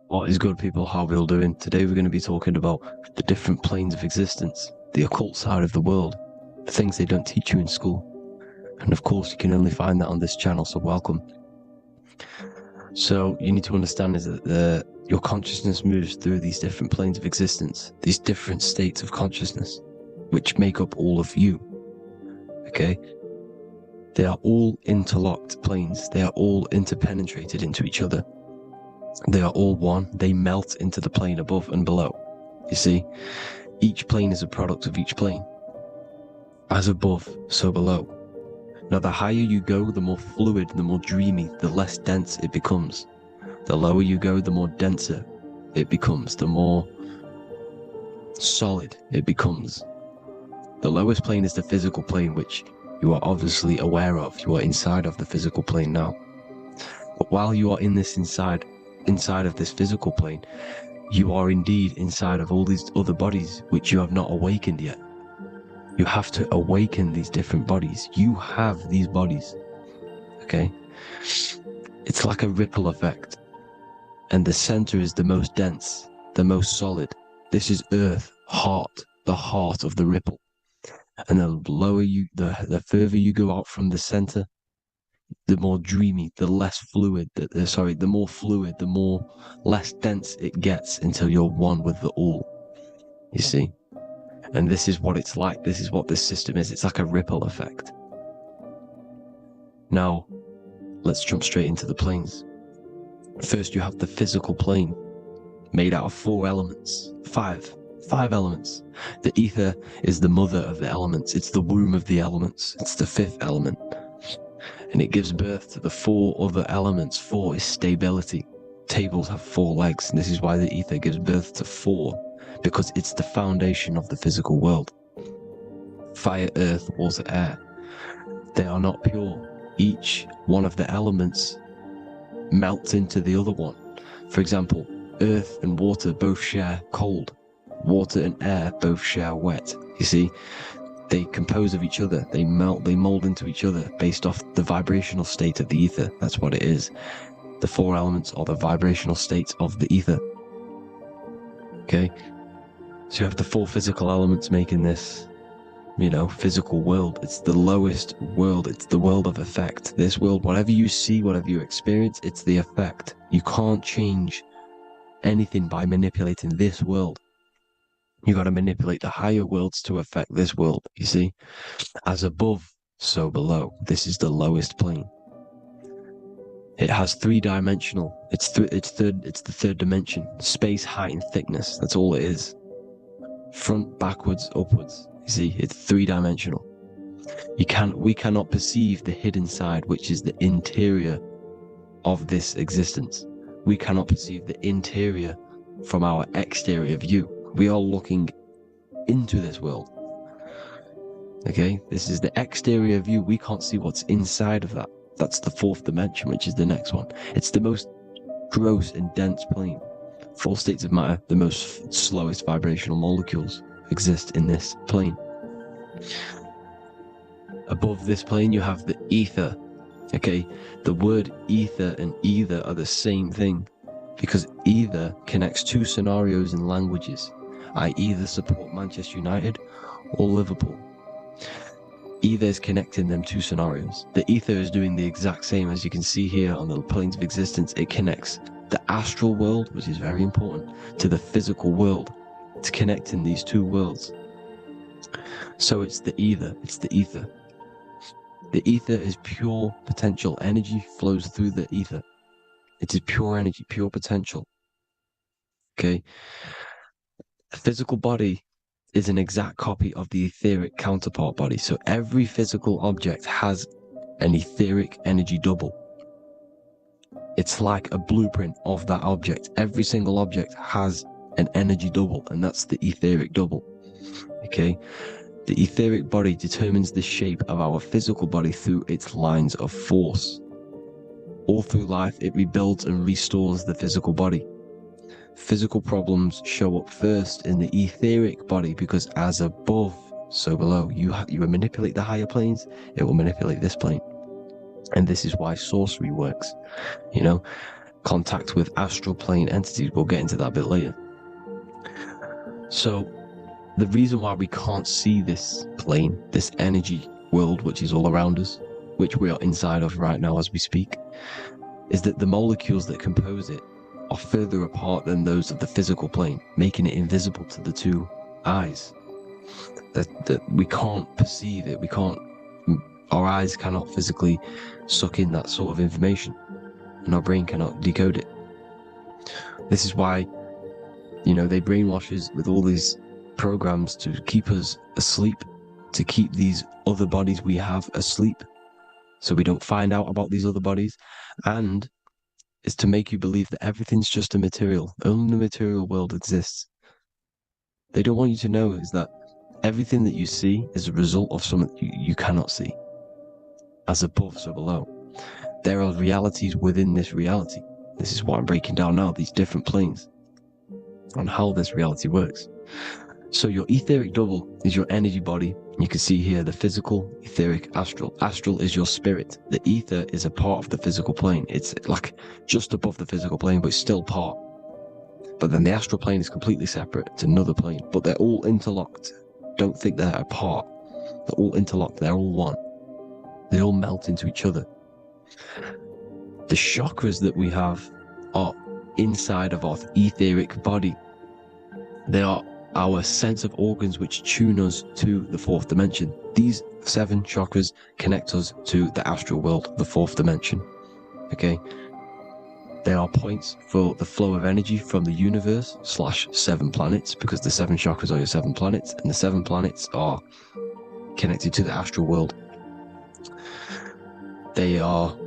What is good, people? How are we all doing? Today we're going to be talking about the different planes of existence, the occult side of the world, the things they don't teach you in school. And of course, you can only find that on this channel, so welcome. So you need to understand is that your consciousness moves through these different planes of existence, these different states of consciousness, which make up all of you. Okay? They are all interlocked planes. They are all interpenetrated into each other. They are all one. They melt into the plane above and below. You see, each plane is a product of each plane. As above, so below. Now, the higher you go, the more fluid, the more dreamy, the less dense it becomes. The lower you go, the more denser it becomes, the more solid it becomes. The lowest plane is the physical plane, which you are obviously aware of. You are inside of the physical plane now. But while you are in this inside of this physical plane, you are indeed inside of all these other bodies which you have not awakened yet. You have to awaken these different bodies. You have these bodies, okay? It's like a ripple effect, and the center is the most dense, the most solid. This is Earth, heart, the heart of the ripple. And the further you go out from the center, the more dreamy, the less fluid, the more fluid, the more less dense it gets until you're one with the all, you see? And this is what it's like. This is what this system is. It's like a ripple effect. Now, let's jump straight into the planes. First, you have the physical plane, made out of five elements. The ether is the mother of the elements. It's the womb of the elements. It's the fifth element. And it gives birth to the four other elements. Four is stability. Tables have four legs, and this is why the ether gives birth to four, because it's the foundation of the physical world. Fire, earth, water, air. They are not pure. Each one of the elements melts into the other one. For example, earth and water both share cold. Water and air both share wet. You see? They compose of each other. They melt, they mold into each other based off the vibrational state of the ether. That's what it is. The four elements are the vibrational states of the ether. Okay? So you have the four physical elements making this, physical world. It's the lowest world. It's the world of effect. This world, whatever you see, whatever you experience, it's the effect. You can't change anything by manipulating this world. You got to manipulate the higher worlds to affect this world, you see? As above, so below. This is the lowest plane. It has three-dimensional. It's the third dimension. Space, height, and thickness. That's all it is. Front, backwards, upwards. You see, it's three-dimensional. We cannot perceive the hidden side, which is the interior of this existence. We cannot perceive the interior from our exterior view. We are looking into this world. Okay, this is the exterior view. We can't see what's inside of that. That's the fourth dimension, which is the next one. It's the most gross and dense plane. Four states of matter, the most slowest vibrational molecules exist in this plane. Above this plane, you have the ether. Okay, the word ether and either are the same thing, because either connects two scenarios in languages. I either support Manchester United or Liverpool. Either is connecting them two scenarios. The ether is doing the exact same, as you can see here on the planes of existence. It connects the astral world, which is very important, to the physical world. It's connecting these two worlds. So it's the ether. It's the ether. The ether is pure potential. Energy flows through the ether. It is pure energy, pure potential. Okay? The physical body is an exact copy of the etheric counterpart body. So every physical object has an etheric energy double. It's like a blueprint of that object. Every single object has an energy double, and that's the etheric double. Okay? The etheric body determines the shape of our physical body through its lines of force. All through life, it rebuilds and restores the physical body. Physical problems show up first in the etheric body, because as above, so below. You manipulate the higher planes, it will manipulate this plane. And this is why sorcery works. contact with astral plane entities. We'll get into that a bit later. So the reason why we can't see this plane, this energy world, which is all around us, which we are inside of right now as we speak, is that the molecules that compose it are further apart than those of the physical plane, making it invisible to the two eyes. That we can't perceive it. Our eyes cannot physically suck in that sort of information, and our brain cannot decode it. This is why, they brainwash us with all these programs to keep us asleep, to keep these other bodies we have asleep, so we don't find out about these other bodies, and is to make you believe that everything's just a material. Only the material world exists. They don't want you to know is that everything that you see is a result of something you cannot see. As above, so below. There are realities within this reality. This is what I'm breaking down now, these different planes, on how this reality works. So your etheric double is your energy body. You can see here the physical, etheric, astral. Astral is your spirit. The ether is a part of the physical plane. It's like just above the physical plane, but it's still part. But then the astral plane is completely separate. It's another plane, but they're all interlocked. Don't think they're apart. They're all interlocked. They're all one. They all melt into each other. The chakras that we have are inside of our etheric body. They are our sense of organs which tune us to the fourth dimension. These 7 chakras connect us to the astral world, the fourth dimension. Okay? They are points for the flow of energy from the universe / 7 planets, because the 7 chakras are your 7 planets, and the 7 planets are connected to the astral world. They are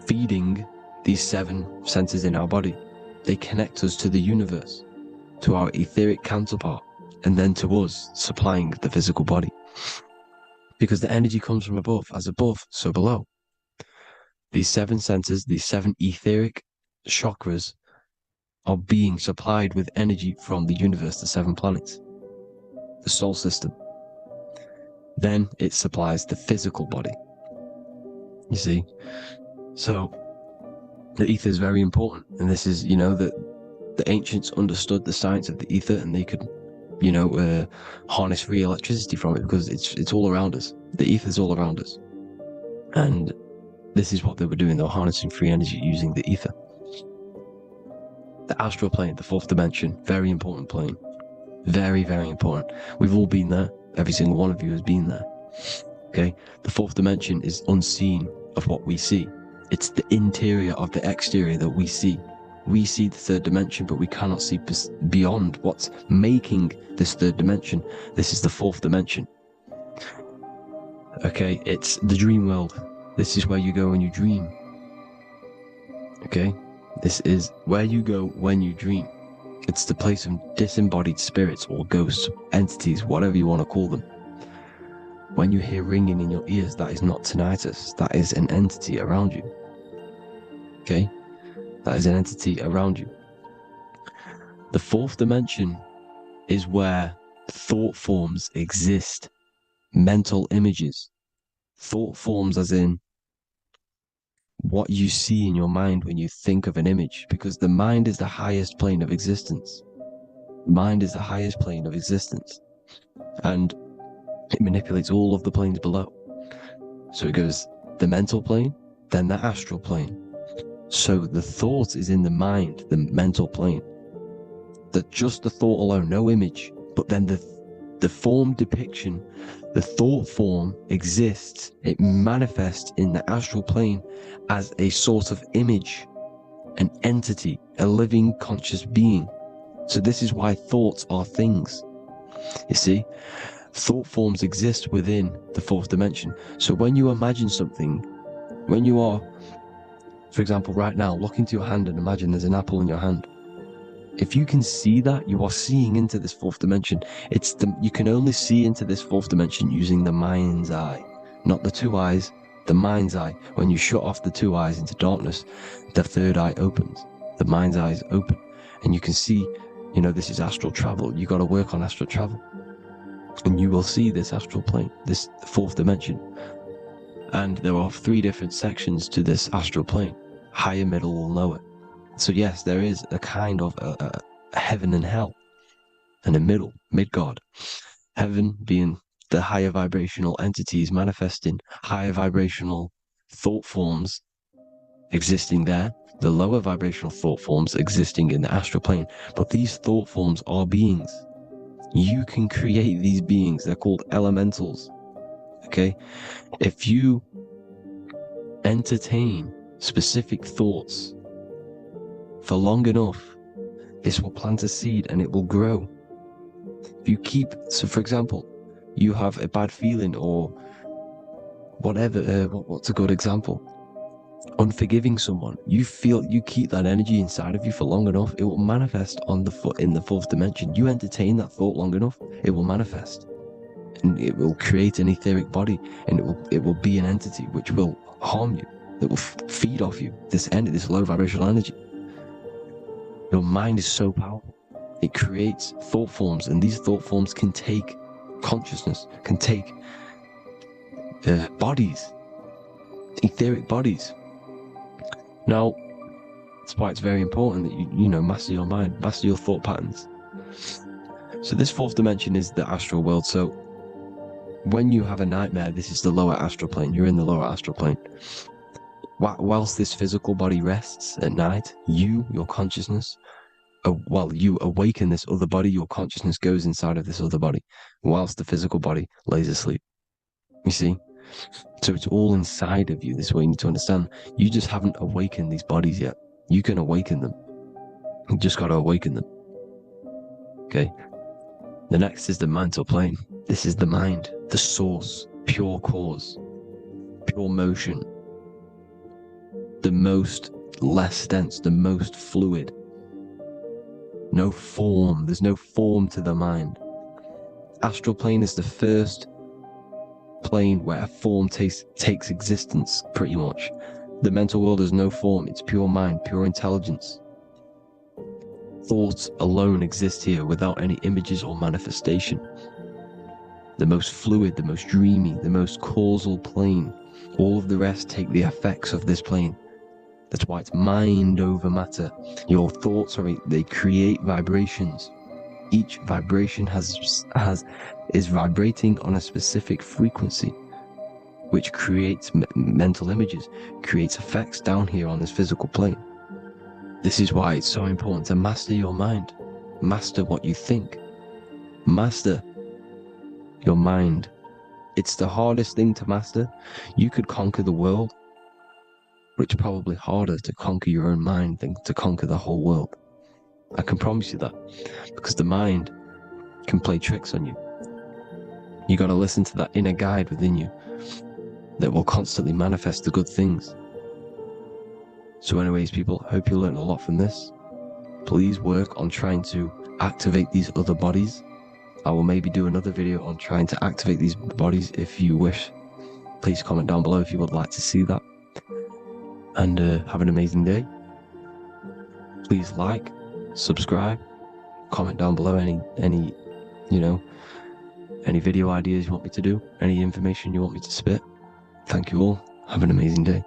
feeding these 7 centers in our body. They connect us to the universe, to our etheric counterpart, and then to us, supplying the physical body. Because the energy comes from above. As above, so below. These 7 centers, these 7 etheric chakras, are being supplied with energy from the universe, the 7 planets, the solar system. Then it supplies the physical body. You see? So the ether is very important, and this is, that the ancients understood the science of the ether, and they could, harness free electricity from it, because it's all around us. The ether is all around us, and this is what they were doing. They were harnessing free energy using the ether. The astral plane, the fourth dimension, very important plane. Very, very important. We've all been there. Every single one of you has been there. Okay? The fourth dimension is unseen of what we see. It's the interior of the exterior that we see. We see the third dimension, but we cannot see beyond what's making this third dimension. This is the fourth dimension. Okay? It's the dream world. This is where you go when you dream. Okay? This is where you go when you dream. It's the place of disembodied spirits or ghosts, entities, whatever you want to call them. When you hear ringing in your ears, that is not tinnitus. That is an entity around you. Okay? That is an entity around you. The fourth dimension is where thought forms exist. Mental images. Thought forms as in what you see in your mind when you think of an image, because the mind is the highest plane of existence. Mind is the highest plane of existence, and it manipulates all of the planes below. So it goes the mental plane, then the astral plane. So the thought is in the mind, the mental plane. That just the thought alone, no image, but then the form depiction, the thought form exists. It manifests in the astral plane as a sort of image, an entity, a living conscious being. So this is why thoughts are things. You see, thought forms exist within the fourth dimension. So when you imagine something, when you are, for example, right now, look into your hand and imagine there's an apple in your hand. If you can see that, you are seeing into this fourth dimension. You can only see into this fourth dimension using the mind's eye, not the 2 eyes, the mind's eye. When you shut off the 2 eyes into darkness, the third eye opens. The mind's eye is open, and you can see, this is astral travel. You got to work on astral travel, and you will see this astral plane, this fourth dimension. And there are 3 different sections to this astral plane: higher, middle, or lower. So yes, there is a kind of a heaven and hell, and a mid-God. Heaven being the higher vibrational entities manifesting higher vibrational thought forms existing there, the lower vibrational thought forms existing in the astral plane. But these thought forms are beings. You can create these beings. They're called elementals. Okay? If you entertain specific thoughts for long enough, this will plant a seed and it will grow. If you keep, so for example, you have a bad feeling or whatever, what's a good example? Unforgiving someone. You keep that energy inside of you for long enough, it will manifest on in the fourth dimension. You entertain that thought long enough, it will manifest. And it will create an etheric body, and it will be an entity which will harm you, that will feed off you, this low vibrational energy. Your mind is so powerful. It creates thought forms, and these thought forms can take consciousness, can take bodies, etheric bodies. Now, that's why it's very important that you master your mind, master your thought patterns. So this fourth dimension is the astral world. So when you have a nightmare, this is the lower astral plane. You're in the lower astral plane. Whilst this physical body rests at night, your consciousness, while you awaken this other body, your consciousness goes inside of this other body, whilst the physical body lays asleep. You see? So it's all inside of you. This is what you need to understand. You just haven't awakened these bodies yet. You can awaken them. You just got to awaken them. Okay? The next is the mental plane. This is the mind, the source, pure cause, pure motion, the most less dense, the most fluid. No form. There's no form to the mind. Astral plane is the first plane where a form takes existence, pretty much. The mental world has no form. It's pure mind, pure intelligence. Thoughts alone exist here without any images or manifestation. The most fluid, the most dreamy, the most causal plane. All of the rest take the effects of this plane. That's why it's mind over matter. Your thoughts they create vibrations. Each vibration is vibrating on a specific frequency, which creates mental images, creates effects down here on this physical plane. This is why it's so important to master your mind, master what you think, master your mind. It's the hardest thing to master. You could conquer the world, but it's probably harder to conquer your own mind than to conquer the whole world. I can promise you that, because the mind can play tricks on you. You got to listen to that inner guide within you that will constantly manifest the good things. So anyways, people, hope you learned a lot from this. Please work on trying to activate these other bodies. I will maybe do another video on trying to activate these bodies if you wish. Please comment down below if you would like to see that. And have an amazing day. Please like, subscribe, comment down below any video ideas you want me to do, any information you want me to spit. Thank you all. Have an amazing day.